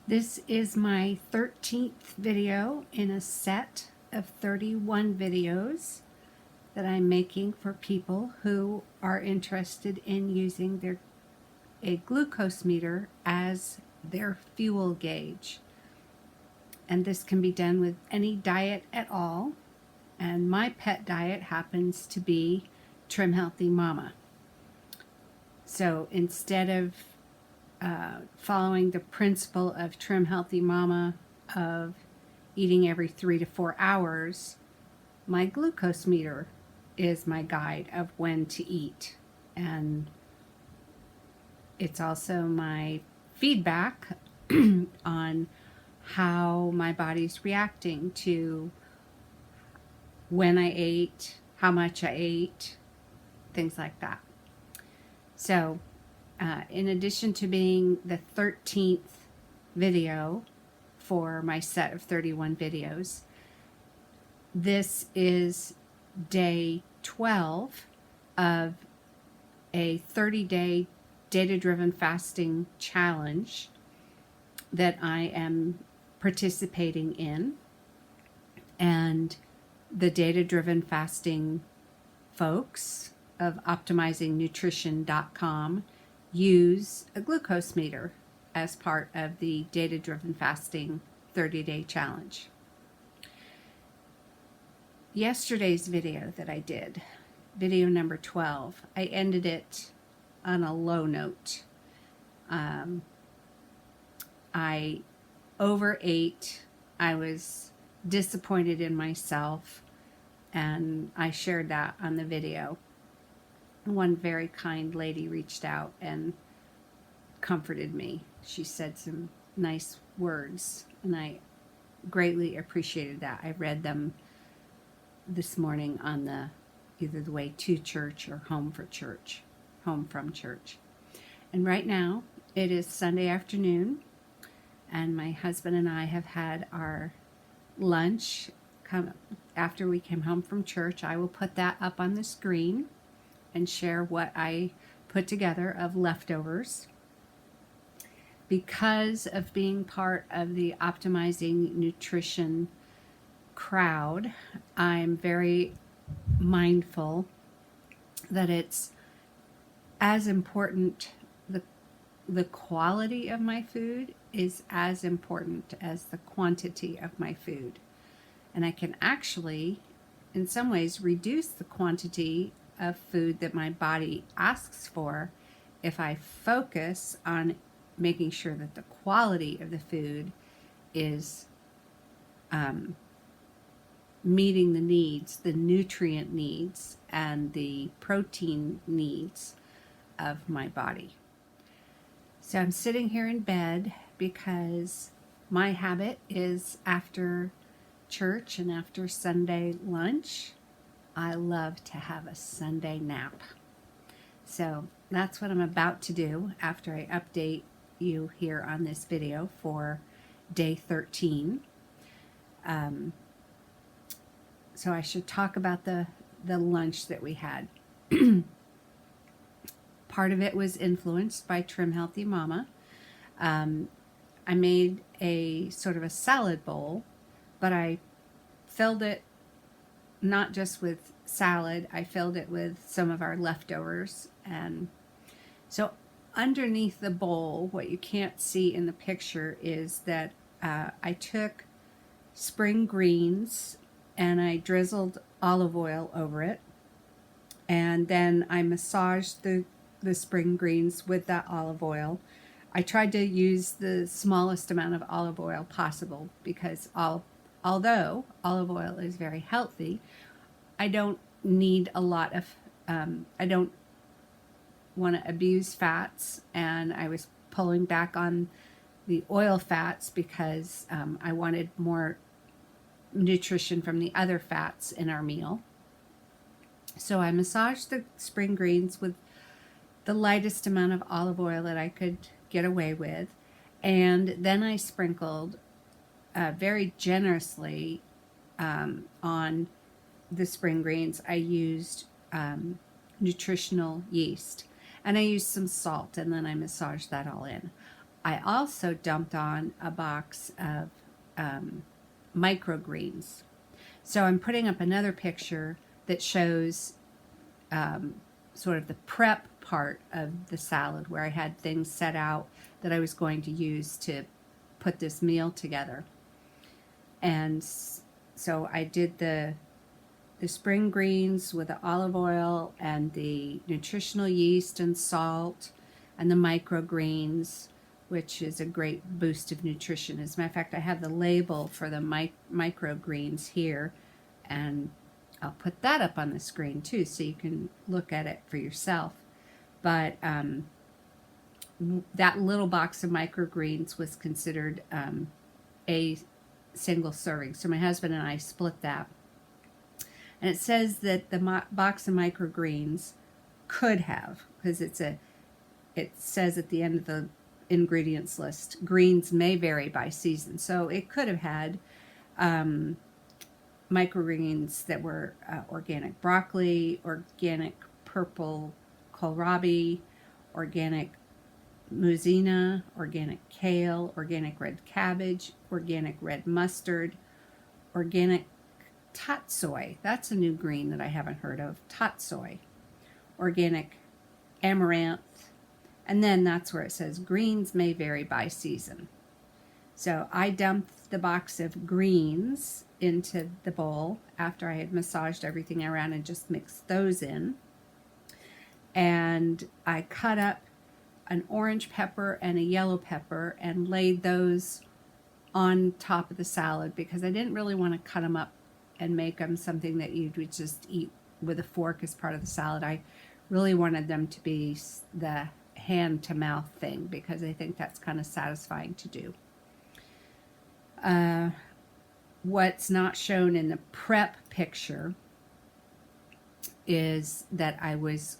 This is my 13th video in a set of 31 videos that I'm making for people who are interested in using a glucose meter as their fuel gauge. And this can be done with any diet at all. And my pet diet happens to be TrimHealthyMama. So instead of following the principle of TrimHealthyMama of eating every 3 to 4 hours, my glucose meter is my guide of when to eat. And it's also my feedback on how my body's reacting to when I ate, how much I ate, things like that. So in addition to being the 13th video for my set of 31 videos, this is day 12 of a 30-day data-driven fasting challenge that I am participating in. And the data-driven fasting folks of optimizingnutrition.com use a glucose meter as part of the data-driven fasting 30-day challenge. Yesterday's video that I did, video number 12, I ended it on a low note. I overate. I was disappointed in myself, and I shared that on the video. One very kind lady reached out and comforted me. She said some nice words, and I greatly appreciated that. I read them this morning on either the way to church or home from church. And right now it is Sunday afternoon, and my husband and I have had our lunch. After we came home from church, I will put that up on the screen and share what I put together of leftovers. Because of being part of the Optimizing Nutrition crowd, I'm very mindful that it's as important, the quality of my food is as important as the quantity of my food. And I can actually, in some ways, reduce the quantity of food that my body asks for if I focus on making sure that the quality of the food is meeting the needs, the nutrient needs, and the protein needs of my body. So I'm sitting here in bed because my habit is after church and after Sunday lunch, I love to have a Sunday nap. So that's what I'm about to do after I update you here on this video for day 13. So I should talk about the lunch that we had. Part of it was influenced by TrimHealthyMama. I made a sort of a salad bowl, but I filled it not just with salad, I filled it with some of our leftovers. And so underneath the bowl, what you can't see in the picture is that I took spring greens and I drizzled olive oil over it. And then I massaged the spring greens with that olive oil. I tried to use the smallest amount of olive oil possible because although olive oil is very healthy, I don't need a lot of, I don't want to abuse fats, and I was pulling back on the oil fats because I wanted more nutrition from the other fats in our meal. So I massaged the spring greens with the lightest amount of olive oil that I could get away with, and then I sprinkled very generously on the spring greens. I used nutritional yeast, and I used some salt, and then I massaged that all in. I also dumped on a box of microgreens. So I'm putting up another picture that shows sort of the prep part of the salad, where I had things set out that I was going to use to put this meal together. And so I did the spring greens with the olive oil and the nutritional yeast and salt and the microgreens, which is a great boost of nutrition. As a matter of fact, I have the label for the microgreens here, and I'll put that up on the screen too so you can look at it for yourself. But that little box of microgreens was considered a single serving. So my husband and I split that. And it says that the box of microgreens could have, because it says at the end of the ingredients list, greens may vary by season. So it could have had microgreens that were organic broccoli, organic purple kohlrabi, organic muzina, organic kale, organic red cabbage, organic red mustard, organic tatsoi. That's a new green that I haven't heard of. Tatsoi. Organic amaranth. And then that's where it says greens may vary by season. So I dumped the box of greens into the bowl after I had massaged everything around and just mixed those in. And I cut up an orange pepper and a yellow pepper and laid those on top of the salad, because I didn't really want to cut them up and make them something that you would just eat with a fork as part of the salad. I really wanted them to be the hand-to-mouth thing, because I think that's kind of satisfying to do. What's not shown in the prep picture is that I was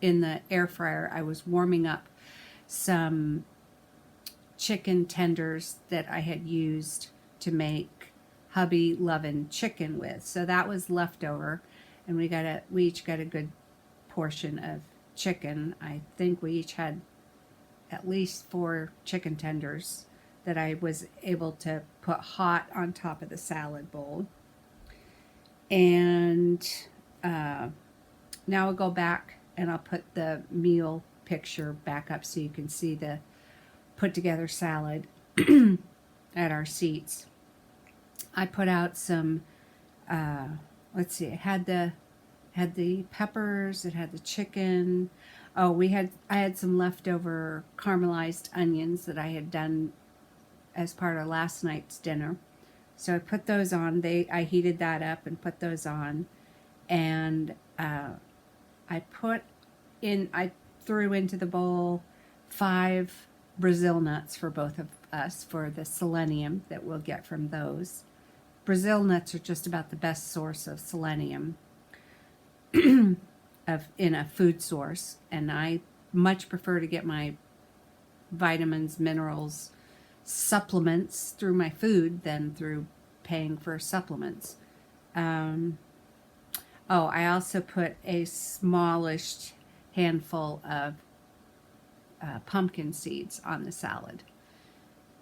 in the air fryer. I was warming up some chicken tenders that I had used to make hubby lovin' chicken with. So that was leftover, and we each got a good portion of chicken. I think we each had at least 4 chicken tenders that I was able to put hot on top of the salad bowl. And now I'll go back and I'll put the meal picture back up so you can see the put together salad at our seats. I put out some, let's see, it had the peppers, it had the chicken. Oh, I had some leftover caramelized onions that I had done as part of last night's dinner. So I put those on. I heated that up and put those on. And I threw into the bowl 5 Brazil nuts for both of us, for the selenium that we'll get from those. Brazil nuts are just about the best source of selenium in a food source, and I much prefer to get my vitamins, minerals, supplements through my food than through paying for supplements. I also put a smallish handful of pumpkin seeds on the salad.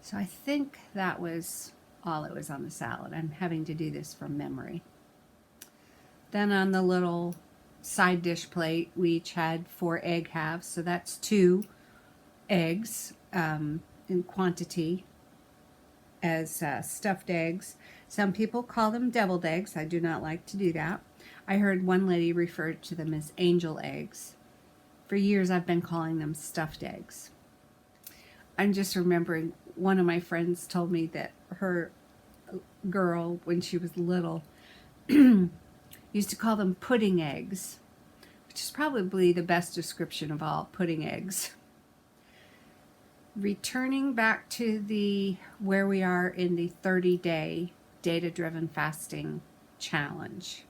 So I think that was all it was on the salad. I'm having to do this from memory. Then on the little side dish plate, we each had 4 egg halves, so that's 2 eggs in quantity as stuffed eggs. Some people call them deviled eggs. I do not like to do that. I heard one lady refer to them as angel eggs. For years I've been calling them stuffed eggs. I'm just remembering one of my friends told me that her girl, when she was little, used to call them pudding eggs, which is probably the best description of all, pudding eggs. Returning back to where we are in the 30-day data-driven fasting challenge.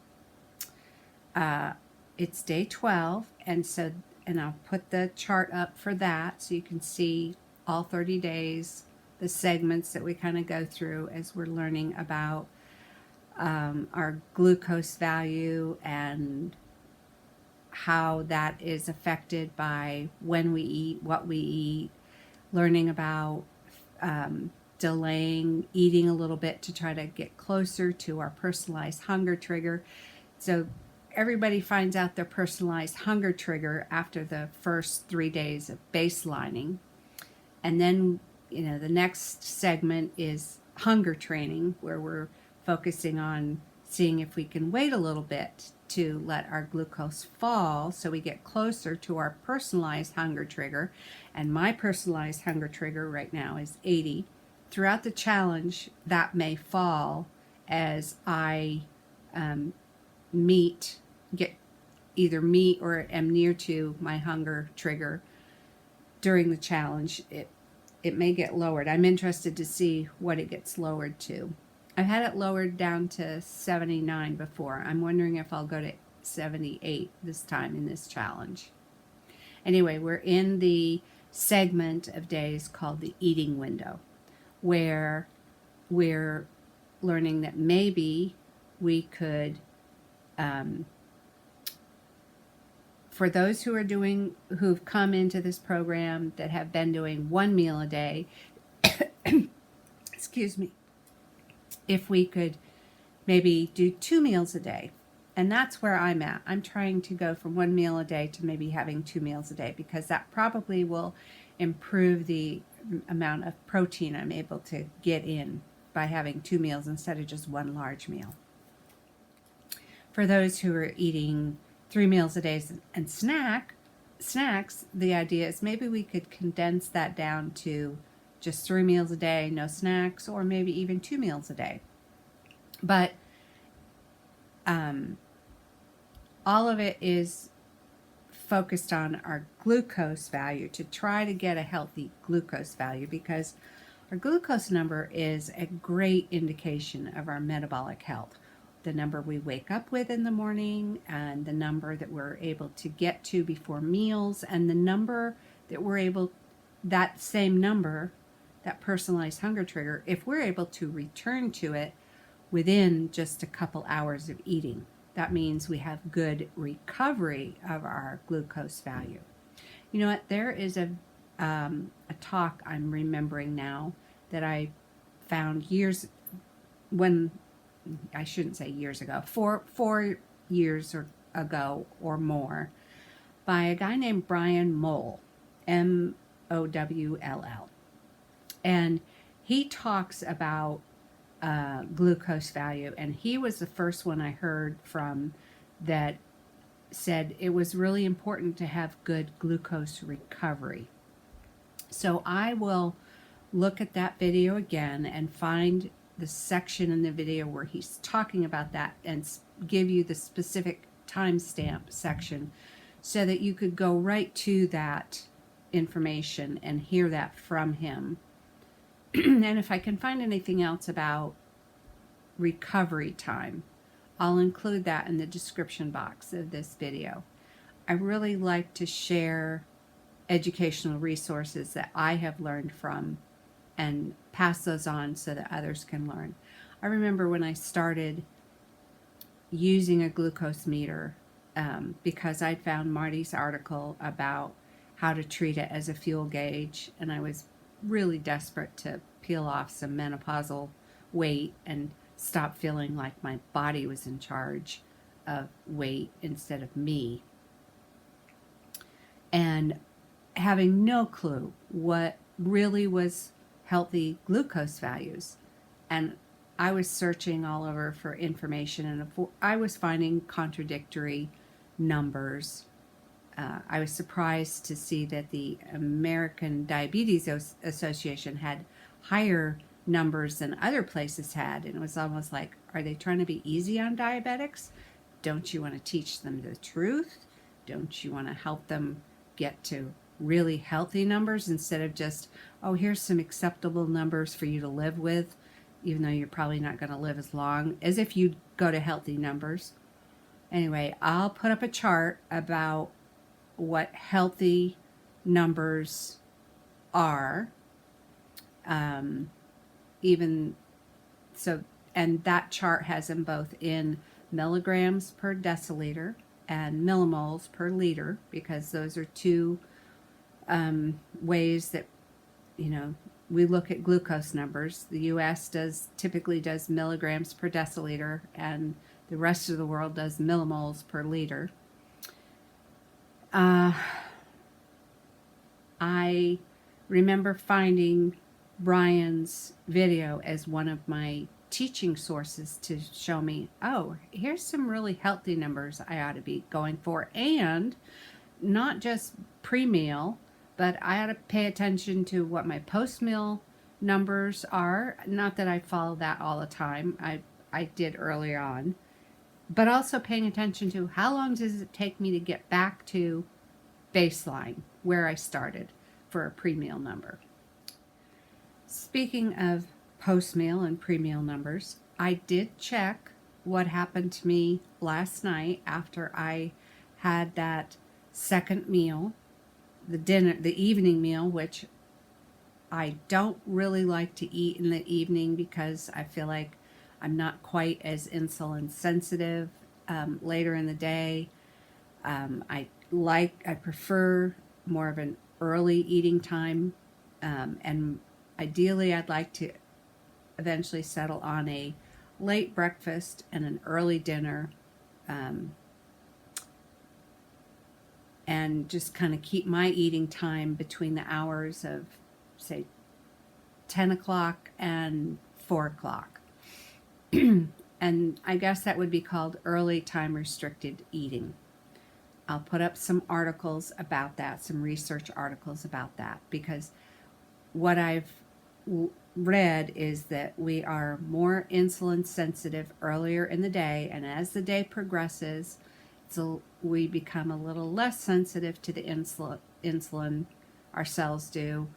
It's day 12, and I'll put the chart up for that so you can see all 30 days, the segments that we kind of go through as we're learning about our glucose value and how that is affected by when we eat, what we eat, learning about delaying eating a little bit to try to get closer to our personalized hunger trigger. So everybody finds out their personalized hunger trigger after the first 3 days of baselining. And then, the next segment is hunger training, where we're focusing on seeing if we can wait a little bit to let our glucose fall so we get closer to our personalized hunger trigger. And my personalized hunger trigger right now is 80. Throughout the challenge, that may fall as I get either meet or am near to my hunger trigger during the challenge. It may get lowered. I'm interested to see what it gets lowered to. I've had it lowered down to 79 before. I'm wondering if I'll go to 78 this time in this challenge. Anyway, we're in the segment of days called the eating window, where we're learning that maybe we could, for those who've come into this program that have been doing 1 meal a day, excuse me, if we could maybe do 2 meals a day. And that's where I'm at. I'm trying to go from 1 meal a day to maybe having 2 meals a day, because that probably will improve the amount of protein I'm able to get in by having 2 meals instead of just 1 large meal. For those who are eating 3 meals a day and snacks, the idea is maybe we could condense that down to just 3 meals a day, no snacks, or maybe even 2 meals a day. But all of it is focused on our glucose value, to try to get a healthy glucose value, because our glucose number is a great indication of our metabolic health. The number we wake up with in the morning, and the number that we're able to get to before meals, and the number that that same number, that personalized hunger trigger, if we're able to return to it within just a couple hours of eating. That means we have good recovery of our glucose value. You know what? There is a talk I'm remembering now that I found I shouldn't say years ago, 4 years ago or more, by a guy named Brian Moll, Mowll. And he talks about glucose value, and he was the first one I heard from that said it was really important to have good glucose recovery. So I will look at that video again and find the section in the video where he's talking about that and give you the specific timestamp section so that you could go right to that information and hear that from him. And if I can find anything else about recovery time, I'll include that in the description box of this video. I really like to share educational resources that I have learned from and pass those on so that others can learn. I remember when I started using a glucose meter, because I'd found Marty's article about how to treat it as a fuel gauge, and I was really desperate to peel off some menopausal weight and stop feeling like my body was in charge of weight instead of me. And having no clue what really was healthy glucose values. And I was searching all over for information, and I was finding contradictory numbers. I was surprised to see that the American Diabetes Association had higher numbers than other places had, and it was almost like, are they trying to be easy on diabetics? Don't you want to teach them the truth? Don't you want to help them get to really healthy numbers instead of just, oh, here's some acceptable numbers for you to live with, even though you're probably not going to live as long, as if you'd go to healthy numbers. Anyway, I'll put up a chart about what healthy numbers are, even so, and that chart has them both in milligrams per deciliter and millimoles per liter, because those are two ways that we look at glucose numbers. The U.S. typically does milligrams per deciliter, and the rest of the world does millimoles per liter. I remember finding Brian's video as one of my teaching sources to show me, oh, here's some really healthy numbers I ought to be going for, and not just pre-meal, but I ought to pay attention to what my post-meal numbers are. Not that I follow that all the time. I did early on. But also paying attention to how long does it take me to get back to baseline, where I started, for a pre-meal number. Speaking of post-meal and pre-meal numbers, I did check what happened to me last night after I had that second meal, the evening meal, which I don't really like to eat in the evening because I feel like I'm not quite as insulin sensitive later in the day. I prefer more of an early eating time, and ideally I'd like to eventually settle on a late breakfast and an early dinner, and just kind of keep my eating time between the hours of, say, 10 o'clock and 4 o'clock. And I guess that would be called early time restricted eating. I'll put up some articles about that, some research articles about that, because what I've read is that we are more insulin sensitive earlier in the day, and as the day progresses, so we become a little less sensitive to the insulin, our cells do,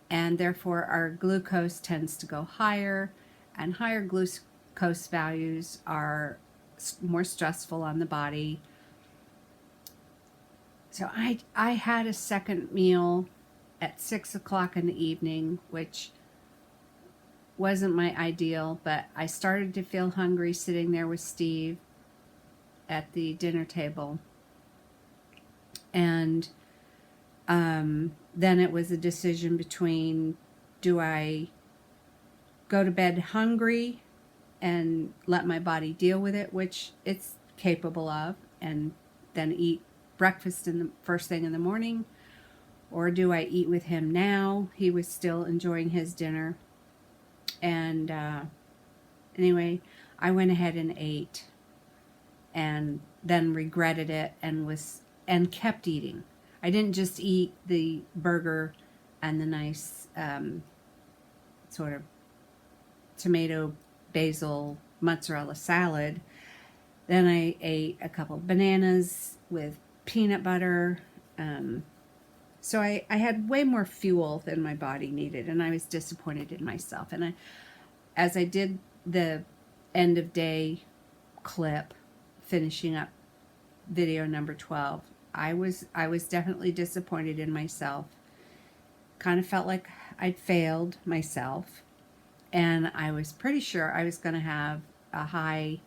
and therefore our glucose tends to go higher, and higher glucose values are more stressful on the body. So I had a second meal at 6 o'clock in the evening, which wasn't my ideal, but I started to feel hungry sitting there with Steve at the dinner table. And then it was a decision between, do I go to bed hungry and let my body deal with it, which it's capable of, and then eat breakfast in the first thing in the morning, or do I eat with him now? He was still enjoying his dinner. And anyway, I went ahead and ate, and then regretted it, and kept eating. I didn't just eat the burger and the nice sort of tomato basil mozzarella salad. Then I ate a couple of bananas with peanut butter. So I had way more fuel than my body needed, and I was disappointed in myself. And as I did the end of day clip, finishing up video number 12, I was definitely disappointed in myself. Kind of felt like I'd failed myself, and I was pretty sure I was going to have a high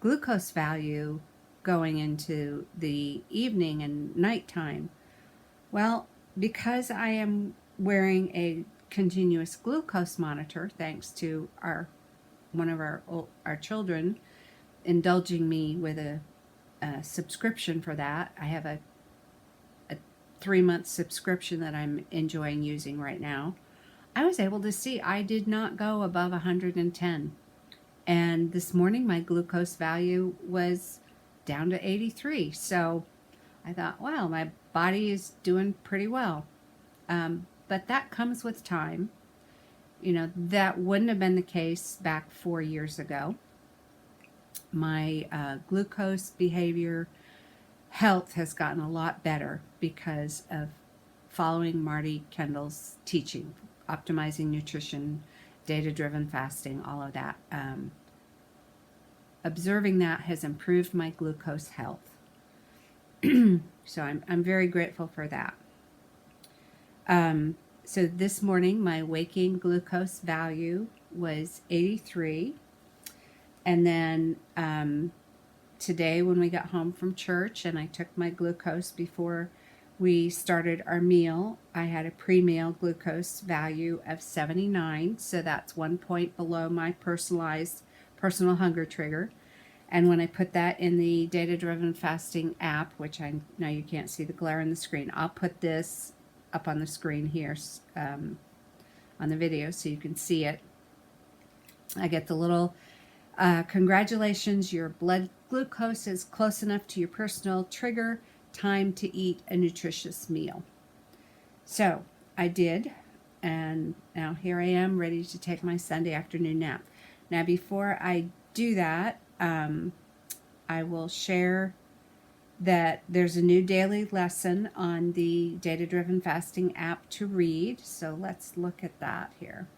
glucose value going into the evening and nighttime. Well, because I am wearing a continuous glucose monitor, thanks to one of our children indulging me with a subscription for that. I have a 3-month subscription that I'm enjoying using right now. I was able to see I did not go above 110. And this morning my glucose value was down to 83. So I thought, wow, my body is doing pretty well. But that comes with time. That wouldn't have been the case back 4 years ago. My glucose behavior health has gotten a lot better because of following Marty Kendall's teaching, optimizing nutrition, data-driven fasting, all of that. Observing that has improved my glucose health. So I'm very grateful for that. So this morning, my waking glucose value was 83. And then today when we got home from church and I took my glucose before we started our meal. I had a pre-meal glucose value of 79, so that's 1 point below my personal hunger trigger. And when I put that in the DataDriven Fasting app, which I know you can't see the glare on the screen, I'll put this up on the screen here on the video so you can see it. I get the little congratulations, your blood glucose is close enough to your personal trigger. Time to eat a nutritious meal. So I did, and now here I am ready to take my Sunday afternoon nap. Now before I do that, I will share that there's a new daily lesson on the DataDriven Fasting app to read. So let's look at that here.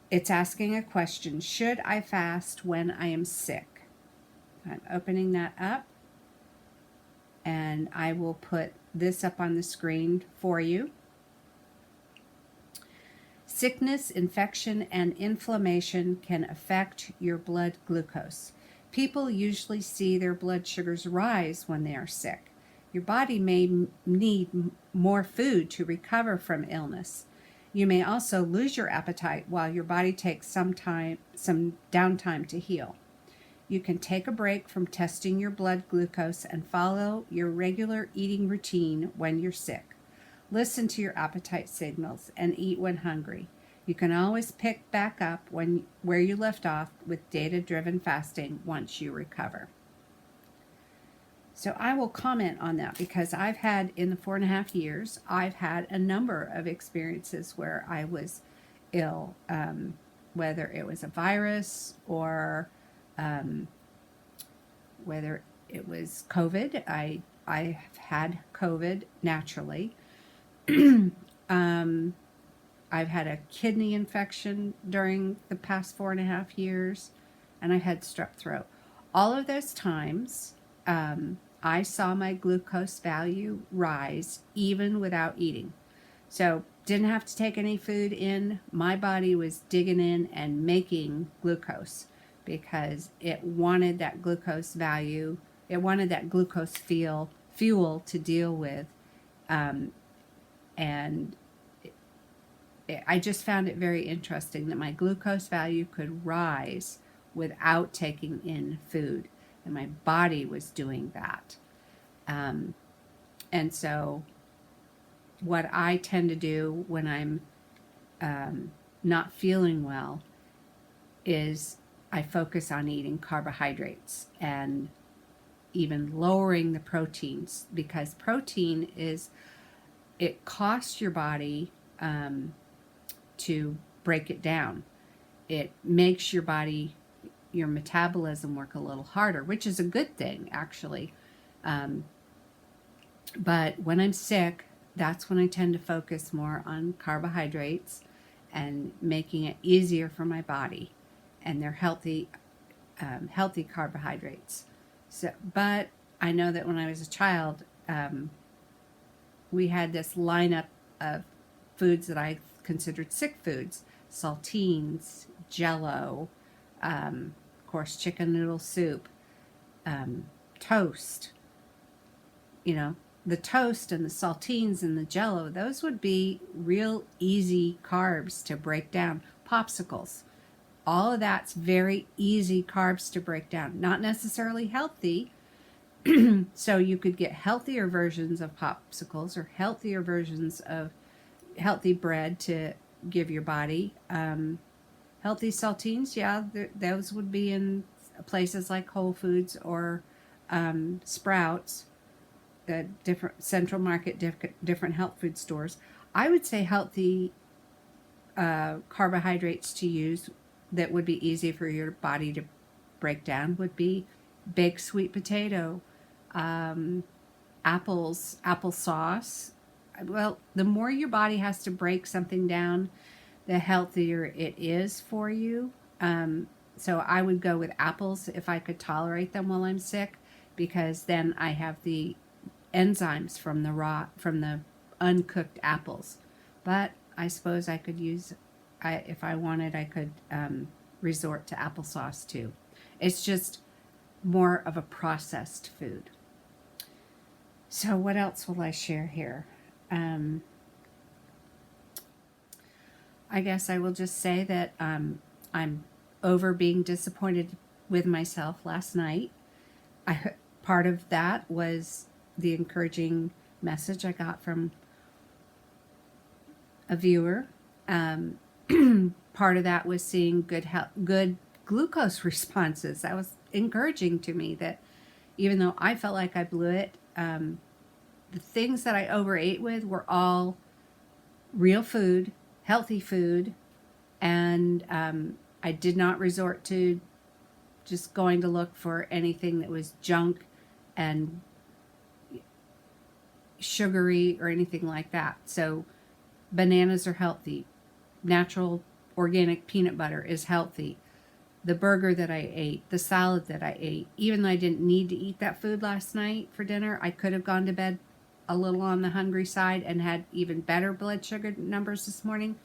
It's asking a question: should I fast when I am sick? I'm opening that up, and I will put this up on the screen for you. Sickness, infection, and inflammation can affect your blood glucose. People usually see their blood sugars rise when they are sick. Your body may need more food to recover from illness. You may also lose your appetite while your body takes some downtime to heal. You can take a break from testing your blood glucose and follow your regular eating routine when you're sick. Listen to your appetite signals and eat when hungry. You can always pick back up where you left off with data-driven fasting once you recover. So I will comment on that because I've had, in the 4.5 years, I've had a number of experiences where I was ill, whether it was a virus or whether it was COVID. I've had COVID naturally. I've had a kidney infection during the past 4.5 years, and I had strep throat. All of those times, I saw my glucose value rise even without eating. So didn't have to take any food in. My body was digging in and making glucose because it wanted that glucose value. It wanted that glucose fuel to deal with. I just found it very interesting that my glucose value could rise without taking in food. And my body was doing that. And so what I tend to do when I'm not feeling well is I focus on eating carbohydrates and even lowering the proteins, because protein it costs your body to break it down. It makes your metabolism work a little harder, which is a good thing, actually. But when I'm sick, that's when I tend to focus more on carbohydrates and making it easier for my body. And they're healthy carbohydrates. So, but I know that when I was a child, we had this lineup of foods that I considered sick foods: saltines, Jell-O, of course, chicken noodle soup, toast. The toast and the saltines and the Jell-O, those would be real easy carbs to break down. Popsicles, all of that's very easy carbs to break down. Not necessarily healthy. So you could get healthier versions of popsicles or healthier versions of healthy bread to give your body. Healthy saltines, yeah, those would be in places like Whole Foods or Sprouts, the different Central Market, different health food stores. I would say healthy carbohydrates to use that would be easy for your body to break down would be baked sweet potato, apples, applesauce. Well, the more your body has to break something down, the healthier it is for you. So I would go with apples if I could tolerate them while I'm sick, because then I have the enzymes from the uncooked apples. But I suppose I could if I wanted, I could resort to applesauce too. It's just more of a processed food. So what else will I share here? I guess I will just say that I'm over being disappointed with myself last night. Part of that was the encouraging message I got from a viewer. Part of that was seeing good glucose responses. That was encouraging to me, that even though I felt like I blew it, the things that I overate with were all real food, healthy food, and I did not resort to just going to look for anything that was junk and sugary or anything like that. So bananas are healthy. Natural organic peanut butter is healthy. The burger that I ate, the salad that I ate, even though I didn't need to eat that food last night for dinner, I could have gone to bed a little on the hungry side and had even better blood sugar numbers this morning.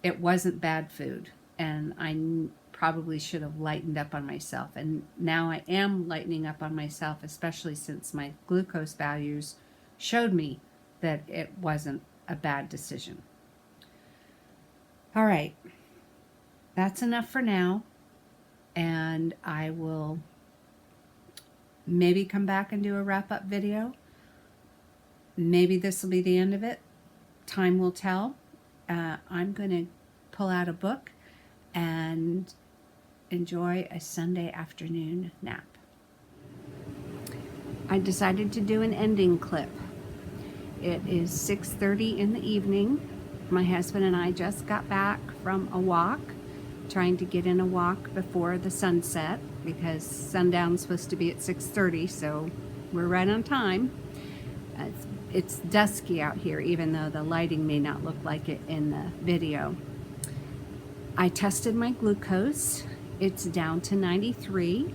It wasn't bad food, and I probably should have lightened up on myself. And now I am lightening up on myself, especially since my glucose values showed me that it wasn't a bad decision. All right, that's enough for now, and I will maybe come back and do a wrap-up video. Maybe this will be the end of it. Time will tell. I'm going to pull out a book and enjoy a Sunday afternoon nap. I decided to do an ending clip. It is 6:30 in the evening. My husband and I just got back from a walk, trying to get in a walk before the sunset, because sundown's supposed to be at 6:30, so we're right on time. It's dusky out here, even though the lighting may not look like it in the video. I tested my glucose. It's down to 93.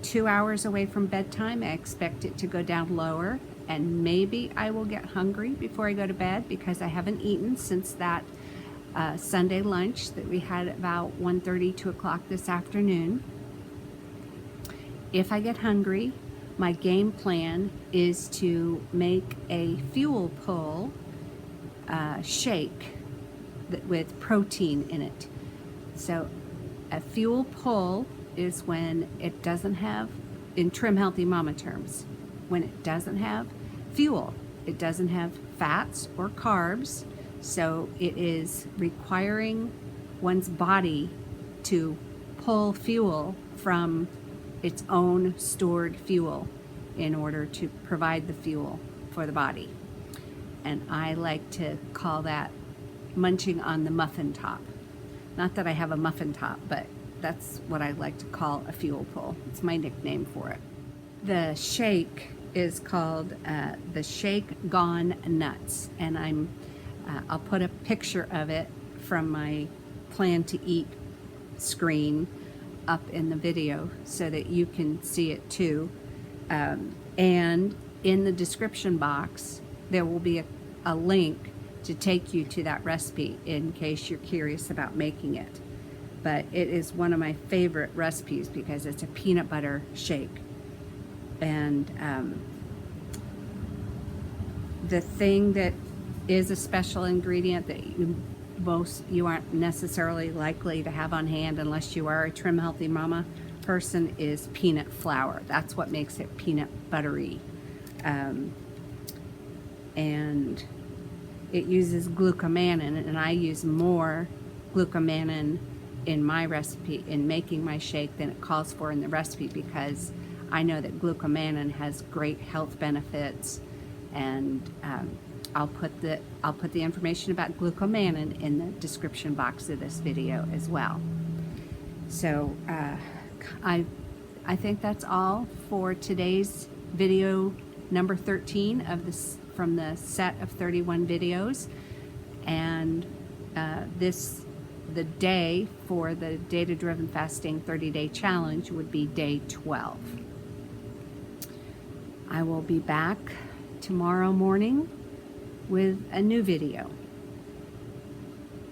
2 hours away from bedtime, I expect it to go down lower, and maybe I will get hungry before I go to bed, because I haven't eaten since that Sunday lunch that we had about 1:30, 2 o'clock this afternoon. If I get hungry, my game plan is to make a fuel pull shake with protein in it. So a fuel pull is when it doesn't have, in TrimHealthyMama terms, when it doesn't have fuel. It doesn't have fats or carbs, so it is requiring one's body to pull fuel from its own stored fuel in order to provide the fuel for the body. And I like to call that munching on the muffin top. Not that I have a muffin top, but that's what I like to call a fuel pull. It's my nickname for it. The shake is called the Shake Gone Nuts, and I'll put a picture of it from my Plan to Eat screen up in the video so that you can see it too. And in the description box, there will be a link to take you to that recipe in case you're curious about making it. But it is one of my favorite recipes because it's a peanut butter shake. And the thing that is a special ingredient that you aren't necessarily likely to have on hand unless you are a TrimHealthyMama person is peanut flour. That's what makes it peanut buttery. And it uses glucomannan, and I use more glucomannan in my recipe, in making my shake, than it calls for in the recipe, because I know that glucomannan has great health benefits, and I'll put the information about glucomannan in the description box of this video as well. So I think that's all for today's video number 13 of this, from the set of 31 videos. And the day for the DataDriven Fasting 30-day challenge would be day 12. I will be back tomorrow morning with a new video,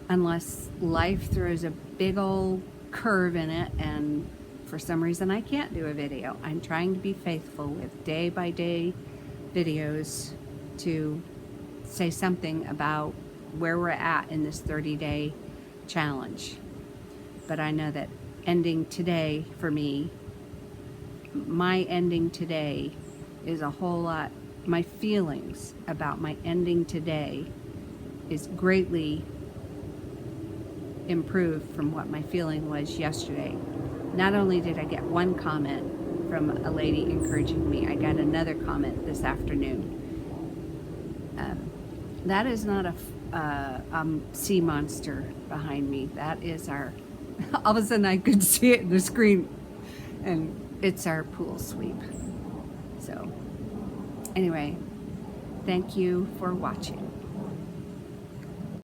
unless life throws a big old curve in it and for some reason I can't do a video. I'm trying to be faithful with day by day videos to say something about where we're at in this 30-day challenge. But I know that ending today for me, my ending today is a whole lot, my feelings about my ending today is greatly improved from what my feeling was yesterday. Not only did I get one comment from a lady encouraging me, I got another comment this afternoon. That is not a sea monster behind me. That is our, all of a sudden I could see it in the screen, and it's our pool sweep. So anyway, thank you for watching.